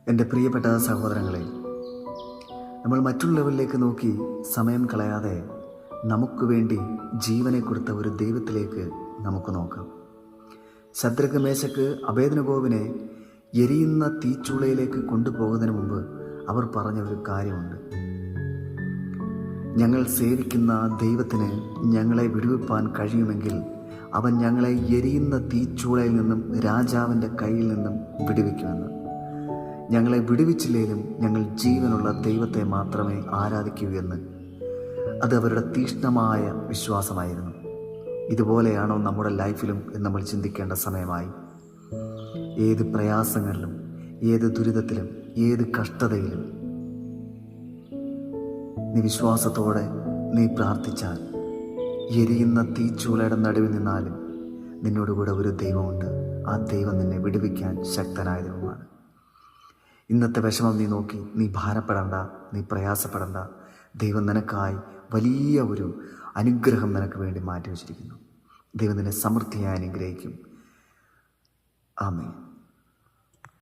എൻ്റെ പ്രിയപ്പെട്ട സഹോദരങ്ങളെ, നമ്മൾ മറ്റുള്ളവരിലേക്ക് നോക്കി സമയം കളയാതെ നമുക്ക് വേണ്ടി ജീവനെ കൊടുത്ത ഒരു ദൈവത്തിലേക്ക് നമുക്ക് നോക്കാം. ശദ്രക്ക്, മേശക്ക്, അബേദ്നെഗോവിനെ എരിയുന്ന തീച്ചൂളയിലേക്ക് കൊണ്ടുപോകുന്നതിന് മുമ്പ് അവർ പറഞ്ഞ ഒരു കാര്യമുണ്ട്. ഞങ്ങൾ സേവിക്കുന്ന ദൈവത്തിന് ഞങ്ങളെ വിടുവിപ്പാൻ കഴിയുമെങ്കിൽ അവൻ ഞങ്ങളെ എരിയുന്ന തീച്ചൂളയിൽ നിന്നും രാജാവിൻ്റെ കയ്യിൽ നിന്നും വിടുവിക്കുമെന്ന്. ഞങ്ങളെ വിടുവിച്ചില്ലേലും ഞങ്ങൾ ജീവനുള്ള ദൈവത്തെ മാത്രമേ ആരാധിക്കൂ എന്ന്. അത് അവരുടെ തീക്ഷ്ണമായ വിശ്വാസമായിരുന്നു. ഇതുപോലെയാണോ നമ്മുടെ ലൈഫിലും എന്ന് നമ്മൾ ചിന്തിക്കേണ്ട സമയമായി. ഏത് പ്രയാസങ്ങളിലും, ഏത് ദുരിതത്തിലും, ഏത് കഷ്ടതയിലും നീ വിശ്വാസത്തോടെ നീ പ്രാർത്ഥിച്ചാൽ, എരിയുന്ന തീച്ചൂളയുടെ നടുവിൽ നിന്നാലും നിന്നോടുകൂടെ ഒരു ദൈവമുണ്ട്. ആ ദൈവം നിന്നെ വിടുവിക്കാൻ ശക്തനായ ദൈവമാണ്. ഇന്നത്തെ വിഷമം നീ നോക്കി നീ ഭാരപ്പെടണ്ട, നീ പ്രയാസപ്പെടണ്ട. ദൈവം നിനക്കായി വലിയ ഒരു അനുഗ്രഹം നിനക്ക് വേണ്ടി മാറ്റിവെച്ചിരിക്കുന്നു. ദൈവം നിന്നെ സമൃദ്ധിയായി അനുഗ്രഹിക്കും. ആമേൻ.